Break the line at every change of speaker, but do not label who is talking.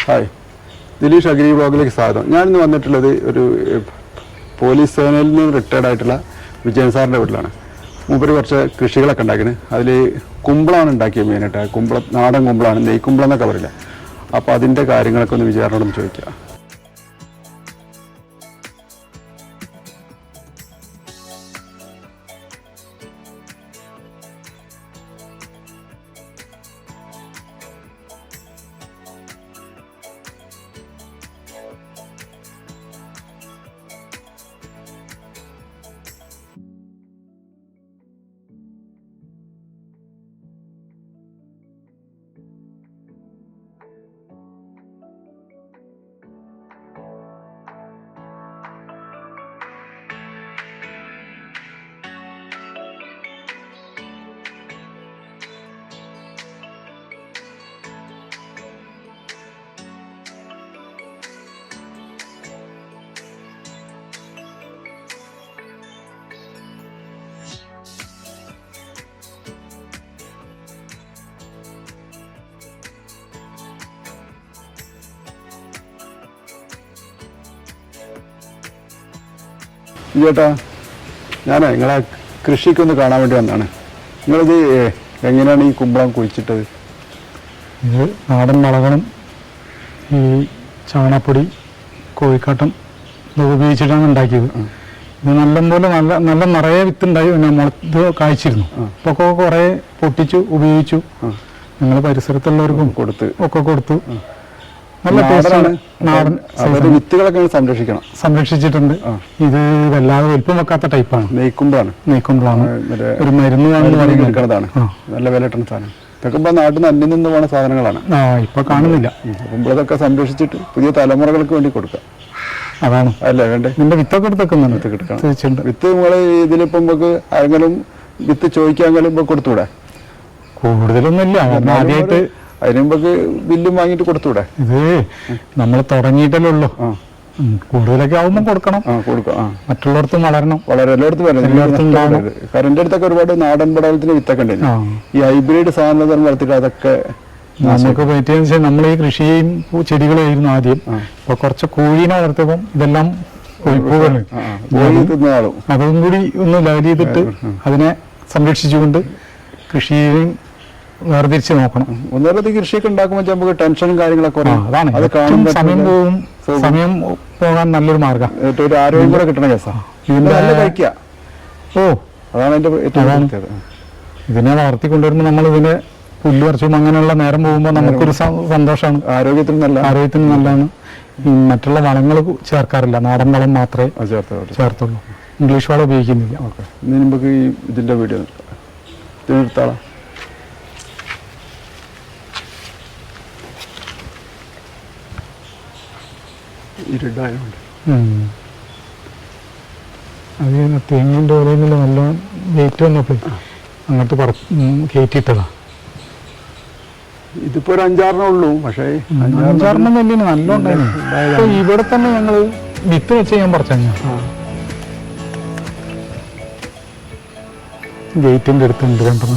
Hi, Dileesh agri ബ്ലോഗിലേക്ക് സ്വാഗതം. ഞാനിന്ന് വന്നിട്ടുള്ളത് ഒരു പോലീസ് സേനയിൽ നിന്ന് റിട്ടയർഡ് ആയിട്ടുള്ള വിജയൻ സാറിൻ്റെ വീട്ടിലാണ്. മൂപ്പര് കുറച്ച് കൃഷികളൊക്കെ ഉണ്ടാക്കിയത്. അതിൽ കുമ്പളമാണ് ഉണ്ടാക്കിയത് മെയിനായിട്ട്. കുമ്പളം നാടൻ കുമ്പളമാണ്, നെയ്ക്കുമ്പളം എന്നൊക്കെ പറയില്ല. അപ്പോൾ അതിൻ്റെ കാര്യങ്ങളൊക്കെ ഒന്ന് വിജയനോടൊന്ന് ചോദിക്കുക. ചേട്ടാ, ഞാൻ നിങ്ങളെ കൃഷിക്കൊന്ന് കാണാൻ വേണ്ടി വന്നതാണ്. നിങ്ങളിത് എങ്ങനെയാണ് ഈ കുമ്പളം കുഴിച്ചിട്ടത്?
ഇത് നാടൻ വളങ്ങളും ഈ ചാണപ്പൊടി, കോഴിക്കാട്ടം ഇതൊക്കെ ഉപയോഗിച്ചിട്ടാണ് ഉണ്ടാക്കിയത്. ഇത് നല്ലപോലെ നല്ല നിറയെ വിത്തുണ്ടായി. ഇത് കായ്ച്ചിരുന്നു. ഇപ്പോൾ കുറേ പൊട്ടിച്ചു ഉപയോഗിച്ചു. ഞങ്ങൾ പരിസരത്തുള്ളവർക്കും ഒക്കെ കൊടുത്തു. നല്ല ടേസ്റ്റാണ്. നാടൻ
വിത്തുകളൊക്കെ
സംരക്ഷിച്ചിട്ടുണ്ട്. ഇത് വല്ലാതെ വലിപ്പം വെക്കാത്ത ടൈപ്പാണ്.
നെയ്ക്കുമ്പളാണ്
ഒരു മരുന്ന്
എടുക്കുന്നതാണ്. നല്ല വില കിട്ടുന്ന സാധനം. ഇതൊക്കെ നാട്ടിൽ നിന്ന് അന്യം നിന്ന് പോകുന്ന സാധനങ്ങളാണ്.
ഇപ്പൊ കാണുന്നില്ല.
കുമ്പളതൊക്കെ സംരക്ഷിച്ചിട്ട് പുതിയ തലമുറകൾക്ക് വേണ്ടി കൊടുക്കാം.
അതാണ്
അല്ലേ വേണ്ടേ?
നിന്റെ വിത്തൊക്കെ എടുത്തേക്കുന്നുണ്ട്.
വിത്ത് നമ്മള് ഇതിലിപ്പോ നമുക്ക് ആരെങ്കിലും വിത്ത് ചോദിക്കാമെങ്കിലും ഇപ്പൊ കൊടുത്തൂടെ?
കൂടുതലൊന്നുമില്ല. ആദ്യമായിട്ട്
അതിനുമ്പക്ക് ബില്ലും വാങ്ങിട്ട് കൊടുത്തൂടെ?
ഇത് നമ്മൾ തുടങ്ങിയിട്ടല്ലേ ഉള്ളൂ. കൂടുതലൊക്കെ ആവുമ്പോൾ കൊടുക്കണം. മറ്റുള്ളവർക്കും വളരണം.
എല്ലായിടത്തും കാരണം എന്റെ അടുത്തൊക്കെ ഒരുപാട് നാടൻ പടവലത്തിന് വിത്തൊക്കെ ഉണ്ട്. ഈ ഹൈബ്രിഡ് സാധനം വളർത്തിട്ട് അതൊക്കെ
നമുക്ക് പറ്റിയെന്ന് വെച്ചാൽ നമ്മൾ ഈ കൃഷിയും ചെടികളായിരുന്നു ആദ്യം. ഇപ്പൊ കുറച്ച് കോഴീനെ വളർത്തിയപ്പം ഇതെല്ലാം അതും കൂടി ഒന്ന് ലെവൽ ചെയ്തിട്ട് അതിനെ സംരക്ഷിച്ചുകൊണ്ട് കൃഷിയും വേർതിരിച്ച് നോക്കണം.
ഒന്നേറെ കൃഷിയൊക്കെ ഉണ്ടാക്കുമ്പോൾ നമുക്ക് ടെൻഷനും കാര്യങ്ങളൊക്കെ
അതാണ്. സമയം പോകാൻ നല്ലൊരു മാർഗം.
ഒരു ആരോഗ്യം കൂടെ കിട്ടണ കേസാ. കഴിക്കുക. അതാണ് എന്റെ ഏറ്റവും.
ഇതിനെ വളർത്തിക്കൊണ്ടുവരുമ്പോൾ നമ്മൾ ഇതിനെ പുല്ല് പറിച്ചും അങ്ങനെയുള്ള നേരം പോകുമ്പോൾ നമുക്കൊരു സന്തോഷമാണ്. ആരോഗ്യത്തിന് നല്ലതാണ്. മറ്റുള്ള വളങ്ങൾ ചേർക്കാറില്ല. നാടൻ വളം മാത്രമേ ചേർത്തുള്ളൂ. ഇംഗ്ലീഷ് വളം ഉപയോഗിക്കുന്നില്ല.
നമുക്ക് ഈ ഇതിന്റെ വീഡിയോ എടുത്താളാം. ഇരുടായുണ്ട്.
അത് തെങ്ങിൻ്റെ ഓലയിൽ നിന്ന് നല്ല വെയിറ്റ് വന്നപ്പോൾ അങ്ങോട്ട് കയറ്റിയിട്ടതാ.
ഇതിപ്പോ ഒരു 5-6 ഉള്ളൂ. പക്ഷേ
5-6 വലിയ നല്ല ഉണ്ടായിരുന്നു. ഇവിടെ തന്നെ ഞങ്ങൾ വിത്ത് വെച്ച് ഞാൻ പറിച്ചു. ഗേറ്റിന്റെ അടുത്തുണ്ട് 2